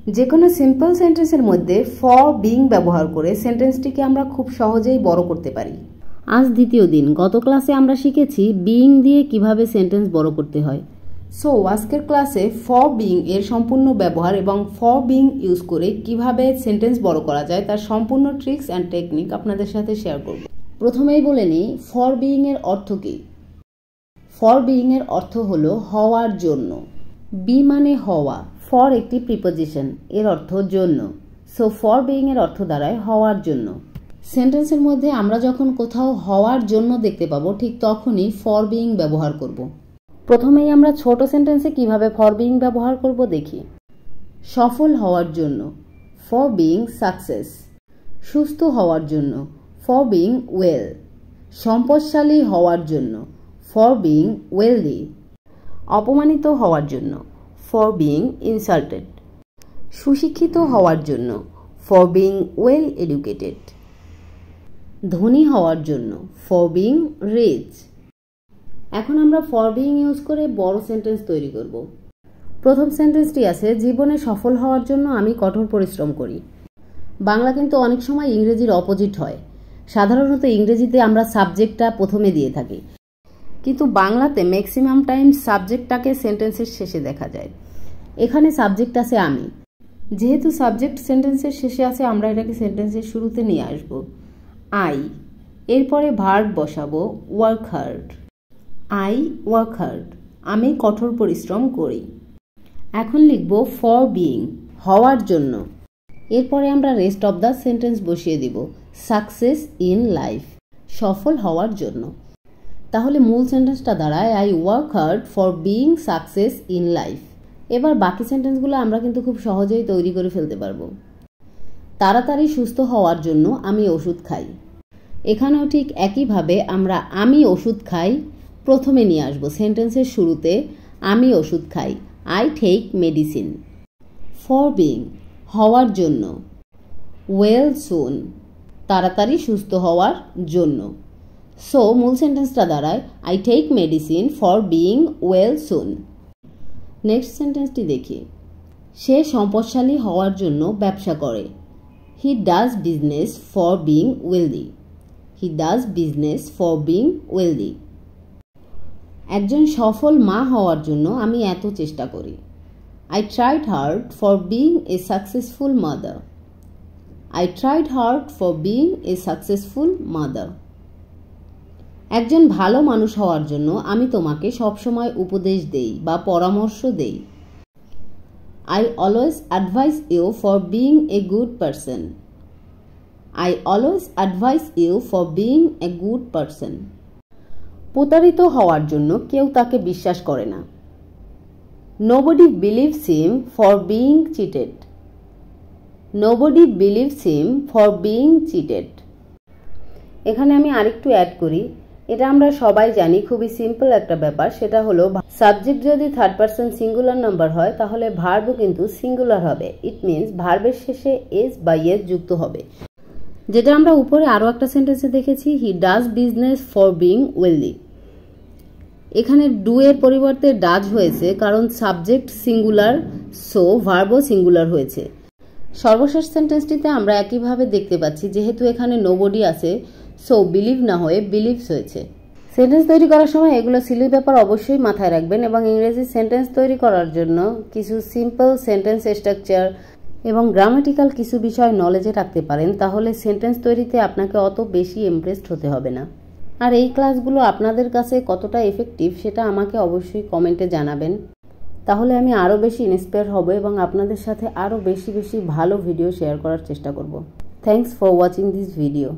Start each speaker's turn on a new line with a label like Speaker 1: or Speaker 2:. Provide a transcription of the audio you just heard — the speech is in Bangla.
Speaker 1: যে কোনো সিম্পল সেন্টেন্সের মধ্যে ফর বিং ব্যবহার করে সেন্টেন্সটিকে আমরা খুব সহজেই বড় করতে পারি। আজ দ্বিতীয় দিন। গত ক্লাসে আমরা শিখেছি বিং দিয়ে কিভাবে সেন্টেন্স বড় করতে হয়। সো আজকের ক্লাসে ফর বিং এর সম্পূর্ণ ব্যবহার এবং ফর বিং ইউজ করে কিভাবে সেন্টেন্স বড় করা যায় তার সম্পূর্ণ ট্রিক্স অ্যান্ড টেকনিক আপনাদের সাথে শেয়ার করব। প্রথমেই বলে নিই ফর বিং এর অর্থ কী। ফর বিং এর অর্থ হলো হওয়ার জন্য। বি মানে হওয়া, ফর একটি প্রিপোজিশন, এর অর্থ জন্য। সো ফর বিং এর অর্থ দাঁড়ায় হওয়ার জন্য। সেন্টেন্সের মধ্যে আমরা যখন কোথাও হওয়ার জন্য দেখতে পাবো ঠিক তখনই ফর বিং ব্যবহার করব। প্রথমেই আমরা ছোট সেন্টেন্সে কিভাবে ফর বিং ব্যবহার করব দেখি। সফল হওয়ার জন্য, ফর বিং সাকসেস। সুস্থ হওয়ার জন্য, ফর বিং ওয়েল। সম্পদশালী হওয়ার জন্য, ফর বিং ওয়েলদি। অপমানিত হওয়ার জন্য, ফর বিং ইনসাল্টেড। সুশিক্ষিত হওয়ার জন্য, ফর বিং ওয়েল এডুকেটেড। ধনী হওয়ার জন্য, ফর বিং রিচ। এখন আমরা ফর বিং ইউজ করে বড় সেন্টেন্স তৈরি করব। প্রথম সেন্টেন্সটি আছে, জীবনে সফল হওয়ার জন্য আমি কঠোর পরিশ্রম করি। বাংলা কিন্তু অনেক সময় ইংরেজির অপোজিট হয়। সাধারণত ইংরেজিতে আমরা সাবজেক্টটা প্রথমে দিয়ে থাকি, কিন্তু বাংলাতে ম্যাক্সিমাম টাইম সাবজেক্টটাকে সেন্টেন্সের শেষে দেখা যায়। এখানে সাবজেক্ট আছে আমি, যেহেতু সাবজেক্ট সেন্টেন্সের শেষে আছে আমরা এটাকে সেন্টেন্সের শুরুতে নিয়ে আসব। আই, এরপরে ভার্ব বসাবো work hard. I work hard, আমি কঠোর পরিশ্রম করি। এখন লিখব ফর বিং, হওয়ার জন্য। এরপরে আমরা রেস্ট অফ দ্য সেন্টেন্স বসিয়ে দিব। সাকসেস ইন লাইফ, সফল হওয়ার জন্য। তাহলে মূল সেন্টেন্সটা দাঁড়ায় I work hard for being success in life. এবার বাকি সেন্টেন্সগুলো আমরা কিন্তু খুব সহজেই তৈরি করে ফেলতে পারবো। তাড়াতাড়ি সুস্থ হওয়ার জন্য আমি ওষুধ খাই। এখানেও ঠিক একইভাবে আমরা আমি ওষুধ খাই প্রথমে নিয়ে আসবো সেন্টেন্সের শুরুতে। আমি ওষুধ খাই, I take medicine. For being, হওয়ার জন্য, ওয়েল সুন, তাড়াতাড়ি সুস্থ হওয়ার জন্য। সো মূল সেন্টেন্সটা দাঁড়ায় I take medicine for being well soon. Next সেন্টেন্সটি দেখি। সে সম্পদশালী হওয়ার জন্য ব্যবসা করে। He does business for being wealthy. He does business for being wealthy. একজন সফল মা হওয়ার জন্য আমি এত চেষ্টা করি। I tried hard for being a successful mother. I tried hard for being a successful mother. একজন ভালো মানুষ হওয়ার জন্য আমি তোমাকে সবসময় উপদেশ দেই বা পরামর্শ দেই। I always advise you for being a good person. I always advise you for being a good person. প্রতারিত হওয়ার জন্য কেউ তাকে বিশ্বাস করে না। Nobody believes him for being cheated. Nobody believes him for being cheated. এখানে আমি আরেকটু অ্যাড করি। এটা আমরা সবাই জানি, খুবই সিম্পল একটা ব্যাপার। সেটা হলো সাবজেক্ট যদি থার্ড পারসন সিঙ্গুলার নাম্বার হয় তাহলে ভার্বও কিন্তু সিঙ্গুলার হবে। ইট মিনস ভার্বের শেষে এস বা এস যুক্ত হবে, যেটা আমরা উপরে আরও একটা সেন্টেন্সে দেখেছি। হি does business for being wealthy. এখানে ডু এর পরিবর্তে ডাজ হয়েছে কারণ সাবজেক্ট সিঙ্গুলার, সো ভার্বও সিঙ্গুলার হয়েছে। সর্বশেষ সেন্টেন্সটিতে আমরা একইভাবে দেখতে পাচ্ছি, যেহেতু এখানে নোবডি আছে সো বিলিভ না হয়ে বিলিভস হয়েছে। সেন্টেন্স তৈরি করার সময় এগুলো সিলি ব্যাপার অবশ্যই মাথায় রাখবেন এবং ইংরেজি সেন্টেন্স তৈরি করার জন্য কিছু সিম্পল সেন্টেন্স স্ট্রাকচার এবং গ্রামাটিক্যাল কিছু বিষয় নলেজে রাখতে পারেন, তাহলে সেন্টেন্স তৈরিতে আপনাকে অত বেশি ইমপ্রেসড হতে হবে না। আর এই ক্লাসগুলো আপনাদের কাছে কতটা এফেক্টিভ সেটা আমাকে অবশ্যই কমেন্টে জানাবেন, তাহলে আমি আরও বেশি ইন্সপায়ার হব এবং আপনাদের সাথে আরও বেশি ভালো ভিডিও শেয়ার করার চেষ্টা করব। Thanks for watching this video.